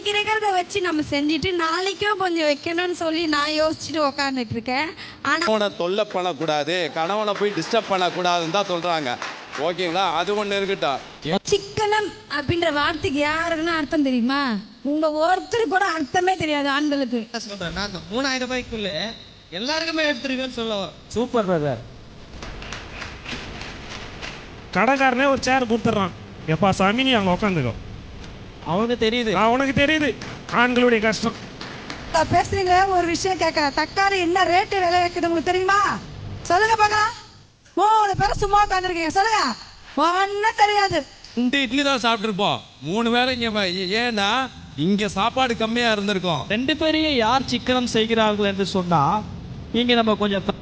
இன்னைக்கு இருக்கிறத வச்சு நம்ம செஞ்சுட்டு நாளைக்கும் கொஞ்சம் வைக்கணும்னு சொல்லி நான் யோசிச்சுட்டு உக்காந்துட்டு இருக்கேன். ஆனால் கணவனை தொல்லை பண்ணக்கூடாது, கணவனை போய் டிஸ்டர்ப் பண்ணக்கூடாதுன்னு தான் சொல்கிறாங்க. ஓகேங்களா? அது ஒன்று இருக்கட்டும். சிக்கனம் அப்படின்ற வார்த்தைக்கு யாருக்குன்னு அர்த்தம் தெரியுமா? உங்க ஒருத்தர் கூட அர்த்தமே தெரியாது ஆண்களுக்கு. சொல்றேன் நான் 3000 ரூபாய்க்குள்ள எல்லாருக்குமே எடுத்துருக்கேன்னு சொல்லுவோம். Super brother. கடைக்காரனே ஒரு சேர் கொடுத்துட்றான். எப்பா சாமி நீ அங்கே உட்காந்துக்கோ. அவனுக்கு தெரியுது. அவனுக்கு தெரியுது ஆண்களுடைய கஷ்டம். பேசுறீங்க, ஒரு விஷயம் கேட்கறேன். தக்காளி என்ன ரேட்டு விலை வைக்குது உங்களுக்கு தெரியுமா? சொல்லுங்க பார்க்கலாம். 3 பேரும் சும்மா உட்காந்துருக்கீங்க, சொல்லுங்க. ஒன்றும் தெரியாது. 2 இட்லி தான் சாப்பிட்ருப்போம். 3 வேளை இங்கே ஏன்னா இங்கே சாப்பாடு கம்மியாக இருந்திருக்கும். 2 பேரையும் யார் சிக்கனம் செய்கிறார்கள் என்று சொன்னா இங்க நம்ம கொஞ்சம்